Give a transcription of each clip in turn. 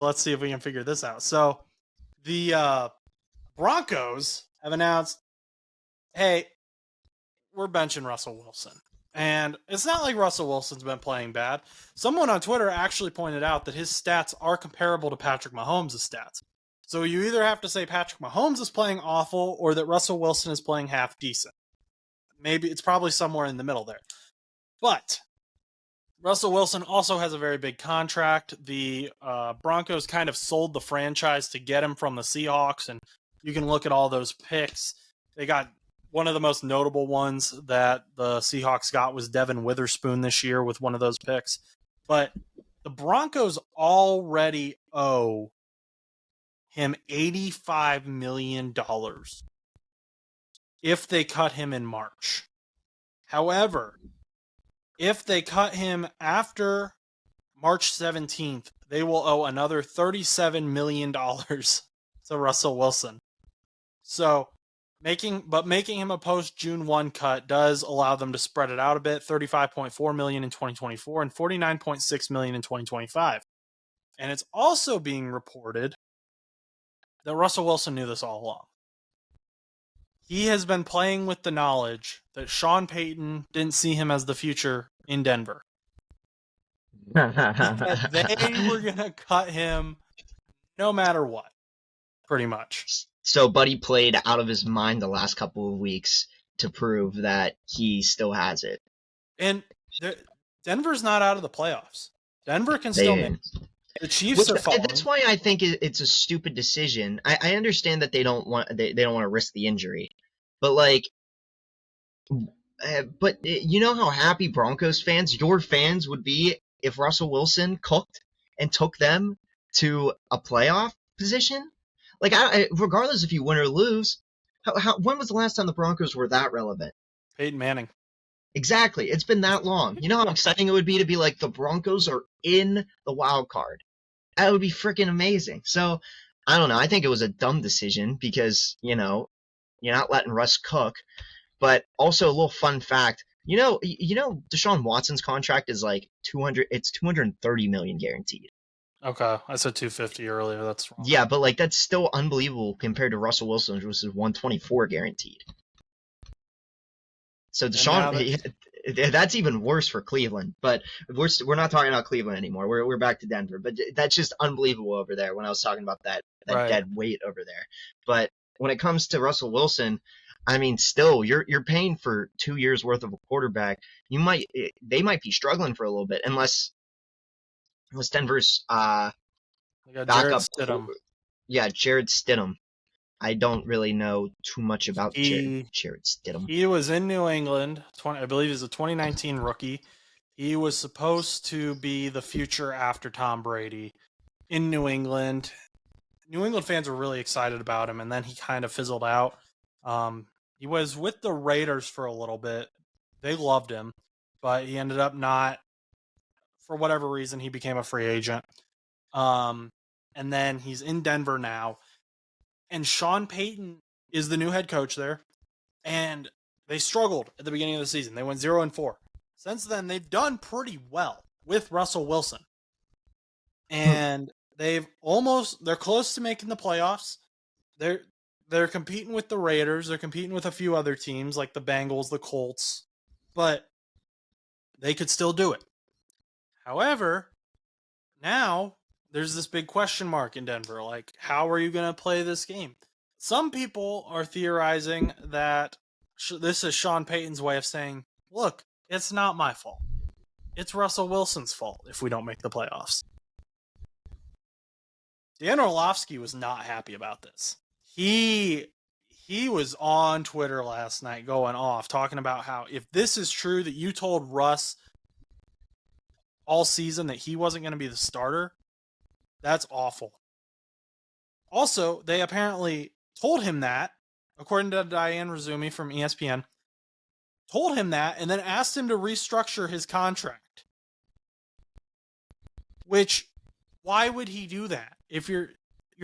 let's see if we can figure this out. So the Broncos have announced, hey, we're benching Russell Wilson. And it's not like Russell Wilson's been playing bad. Someone on Twitter actually pointed out that his stats are comparable to Patrick Mahomes' stats. So you either have to say Patrick Mahomes is playing awful or that Russell Wilson is playing half decent. Maybe it's probably somewhere in the middle there. But Russell Wilson also has a very big contract. The Broncos kind of sold the franchise to get him from the Seahawks, and you can look at all those picks. They got one of the most notable ones that the Seahawks got was Devin Witherspoon this year with one of those picks. But the Broncos already owe him $85 million if they cut him in March. However, if they cut him after March 17th, they will owe another $37 million to Russell Wilson. So making him a post June 1 cut does allow them to spread it out a bit, $35.4 million in 2024 and $49.6 million in 2025. And it's also being reported that Russell Wilson knew this all along. He has been playing with the knowledge that Sean Payton didn't see him as the future in Denver. That they were going to cut him no matter what, pretty much. So Buddy played out of his mind the last couple of weeks to prove that he still has it. And Denver's not out of the playoffs. Denver can still make it. The Chiefs are falling. That's why I think it's a stupid decision. I understand that they don't want to risk the injury, but you know how happy Broncos fans, your fans, would be if Russell Wilson cooked and took them to a playoff position. Like, regardless if you win or lose, when was the last time the Broncos were that relevant? Peyton Manning. Exactly. It's been that long. You know how exciting it would be to be like, the Broncos are in the wild card. That would be freaking amazing. So, I don't know. I think it was a dumb decision because, you're not letting Russ cook. But also a little fun fact, Deshaun Watson's contract is like $230 million guaranteed. Okay, I said 250 earlier. That's wrong. Yeah, but that's still unbelievable compared to Russell Wilson, which was 124 guaranteed. So Deshaun, that's even worse for Cleveland. But we're not talking about Cleveland anymore. We're back to Denver. But that's just unbelievable over there. When I was talking about that right. Dead weight over there. But when it comes to Russell Wilson, I mean, still you're paying for 2 years worth of a quarterback. They might be struggling for a little bit unless Denver's backup. Jared Stidham. I don't really know too much about Jared Stidham. He was in New England. I believe he's a 2019 rookie. He was supposed to be the future after Tom Brady in New England. New England fans were really excited about him, and then he kind of fizzled out. He was with the Raiders for a little bit. They loved him, but he ended up not. For whatever reason, he became a free agent. And then he's in Denver now. And Sean Payton is the new head coach there. And they struggled at the beginning of the season. They went 0-4. Since then, they've done pretty well with Russell Wilson. And they're close to making the playoffs. They're competing with the Raiders. They're competing with a few other teams like the Bengals, the Colts. But they could still do it. However, now there's this big question mark in Denver. Like, how are you going to play this game? Some people are theorizing that this is Sean Payton's way of saying, look, it's not my fault. It's Russell Wilson's fault if we don't make the playoffs. Dan Orlovsky was not happy about this. He was on Twitter last night going off, talking about how if this is true that you told Russ all season that he wasn't going to be the starter, that's awful. Also, they apparently told him that, according to Diane Razumi from ESPN, told him that and then asked him to restructure his contract. Which, why would he do that? If you're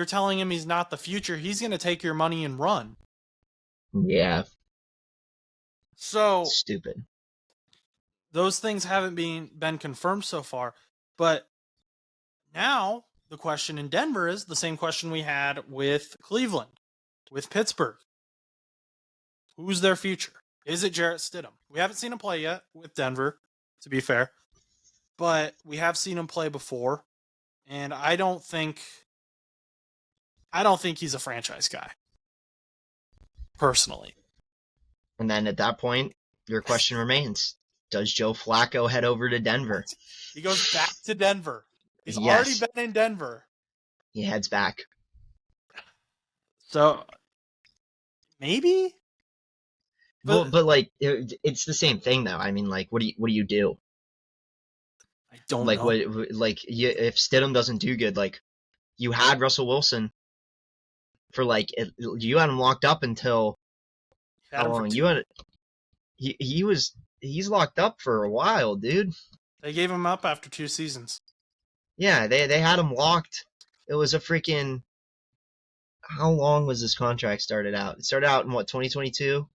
telling him he's not the future, he's going to take your money and run. Yeah. So stupid. Those things haven't been confirmed so far, but now the question in Denver is the same question we had with Cleveland, with Pittsburgh. Who's their future? Is it Jarrett Stidham? We haven't seen him play yet with Denver, to be fair, but we have seen him play before, and I don't think he's a franchise guy, personally. And then at that point, your question remains: does Joe Flacco head over to Denver? He goes back to Denver. He's already been in Denver. He heads back. So maybe. But like it's the same thing though. I mean, like, what do you do? I don't like know. what like if Stidham doesn't do good, like you had Russell Wilson for like you had him locked up until how long? He's locked up for a while, dude. They gave him up after 2 seasons. Yeah, they had him locked. It was a freaking. How long was this contract started out? It started out in what, 2022?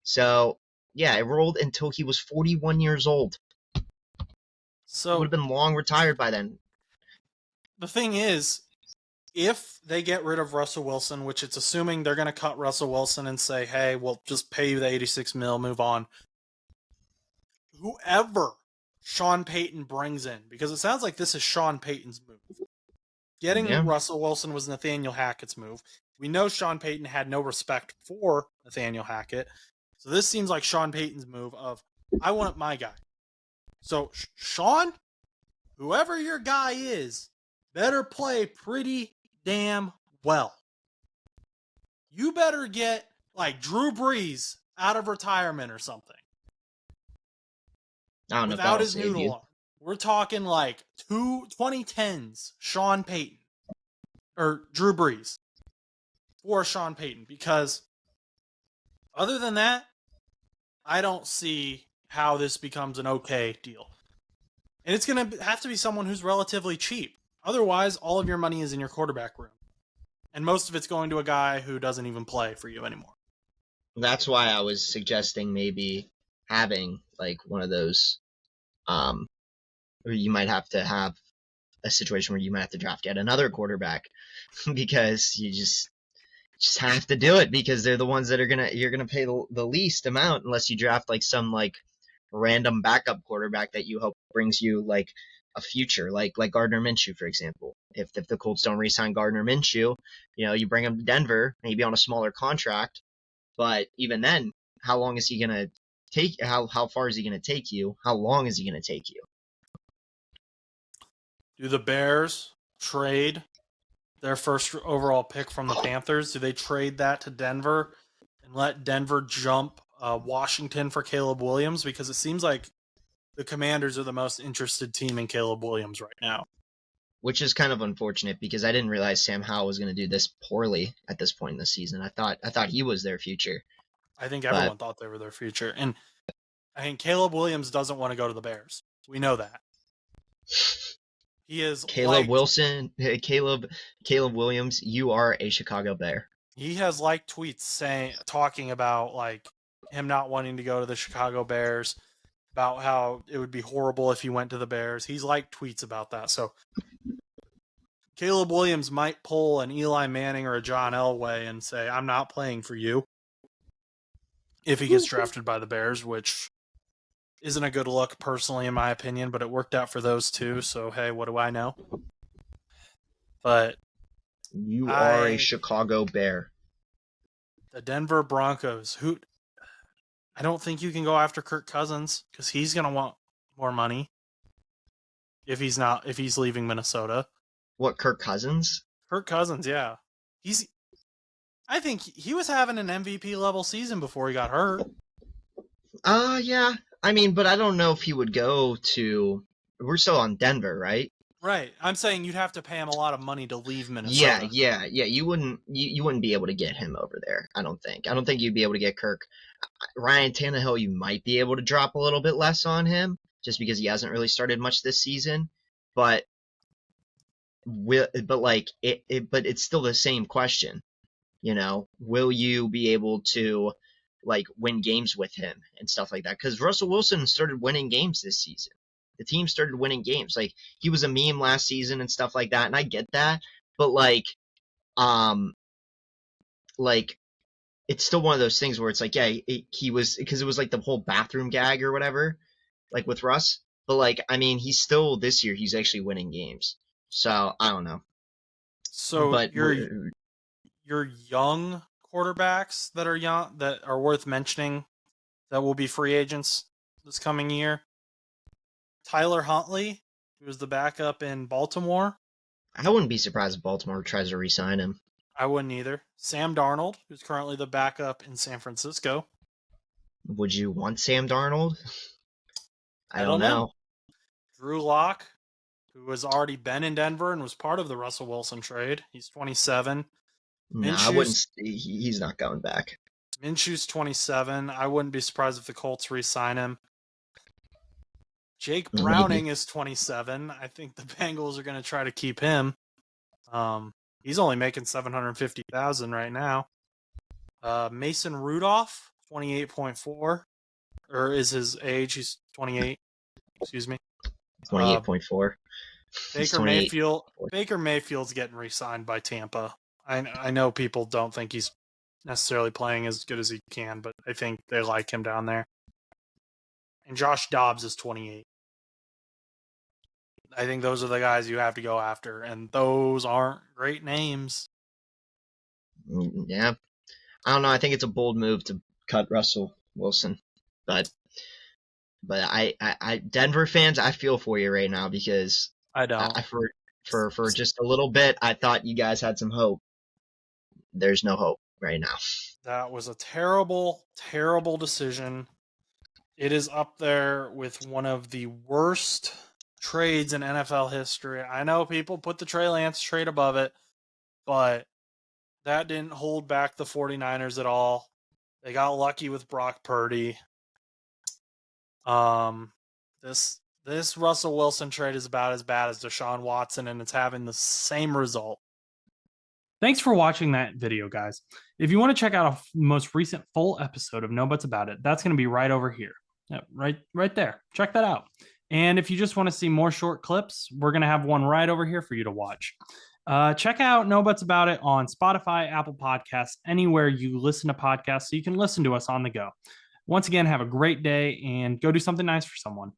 So yeah, it rolled until he was 41 years old. So he would have been long retired by then. The thing is, if they get rid of Russell Wilson, which it's assuming they're going to cut Russell Wilson and say, hey, we'll just pay you the $86 million, move on. Whoever Sean Payton brings in, because it sounds like this is Sean Payton's move. Getting Russell Wilson was Nathaniel Hackett's move. We know Sean Payton had no respect for Nathaniel Hackett. So this seems like Sean Payton's move of, I want my guy. So, Sean, whoever your guy is, better play pretty damn well. You better get, like, Drew Brees out of retirement or something. I don't know without his noodle arm. We're talking, like, 2010s Sean Payton. Or Drew Brees. For Sean Payton. Because other than that, I don't see how this becomes an okay deal. And it's going to have to be someone who's relatively cheap. Otherwise, all of your money is in your quarterback room. And most of it's going to a guy who doesn't even play for you anymore. That's why I was suggesting maybe having, like, one of those, or you might have to have a situation where you might have to draft yet another quarterback because you just have to do it because they're the ones that you're gonna pay the least amount unless you draft like some like random backup quarterback that you hope brings you like a future, like Gardner Minshew, for example. If the Colts don't re-sign Gardner Minshew, you bring him to Denver, maybe on a smaller contract, but even then, how long is he gonna take? How far is he gonna take you? How long is he gonna take you? Do the Bears trade their first overall pick from the Panthers? Do they trade that to Denver and let Denver jump Washington for Caleb Williams? Because it seems like the Commanders are the most interested team in Caleb Williams right now. Which is kind of unfortunate because I didn't realize Sam Howell was going to do this poorly at this point in the season. I thought he was their future. I think everyone thought they were their future. And I think Caleb Williams doesn't want to go to the Bears. We know that. He is Caleb Williams, you are a Chicago Bear. He has liked tweets talking about like him not wanting to go to the Chicago Bears, about how it would be horrible if he went to the Bears. He's liked tweets about that. So Caleb Williams might pull an Eli Manning or a John Elway and say, I'm not playing for you if he gets drafted by the Bears, which isn't a good look personally in my opinion, but it worked out for those two. So, hey, what do I know? But you are a Chicago Bear. The Denver Broncos, I don't think you can go after Kirk Cousins because he's going to want more money if he's leaving Minnesota. What, Kirk Cousins? Kirk Cousins, yeah. I think he was having an MVP level season before he got hurt. Yeah. I mean, but I don't know if he would go to. We're still on Denver, right? Right. I'm saying you'd have to pay him a lot of money to leave Minnesota. Yeah. You wouldn't be able to get him over there. I don't think you'd be able to get Kirk. Ryan Tannehill, you might be able to drop a little bit less on him just because he hasn't really started much this season. But it's still the same question. Will you be able to like win games with him and stuff like that? Because Russell Wilson started winning games this season. the team started winning games. Like, he was a meme last season and stuff like that, and I get that, but like it's still one of those things where it's like, yeah, he was, because it was like the whole bathroom gag or whatever, like with Russ. But like, I mean, he's still, this year he's actually winning games. So I don't know. So But your young quarterbacks that are young, that are worth mentioning, that will be free agents this coming year. Tyler Huntley, who was the backup in Baltimore. I wouldn't be surprised if Baltimore tries to re-sign him. I wouldn't either. Sam Darnold, who's currently the backup in San Francisco. Would you want Sam Darnold? I don't know. Drew Lock, who has already been in Denver and was part of the Russell Wilson trade. He's 27. No, I wouldn't. He's not going back. Minshew's 27. I wouldn't be surprised if the Colts re-sign him. Jake Browning is 27. I think the Bengals are going to try to keep him. He's only making $750,000 right now. Mason Rudolph, 28.4, or is his age? He's 28. Excuse me. 28.4. Baker Mayfield's getting re-signed by Tampa. I know people don't think he's necessarily playing as good as he can, but I think they like him down there. And Josh Dobbs is 28. I think those are the guys you have to go after, and those aren't great names. Yeah. I don't know. I think it's a bold move to cut Russell Wilson, but I Denver fans, I feel for you right now, because I don't. For just a little bit, I thought you guys had some hope. There's no hope right now. That was a terrible, terrible decision. It is up there with one of the worst trades in NFL history. I know people put the Trey Lance trade above it, but that didn't hold back the 49ers at all. They got lucky with Brock Purdy. This Russell Wilson trade is about as bad as Deshaun Watson, and it's having the same result. Thanks for watching that video, guys. If you want to check out a most recent full episode of No Buts About It, that's going to be right over here. Yep, right there. Check that out. And if you just want to see more short clips, we're going to have one right over here for you to watch. Check out No Buts About It on Spotify, Apple Podcasts, anywhere you listen to podcasts, so you can listen to us on the go. Once again, have a great day and go do something nice for someone.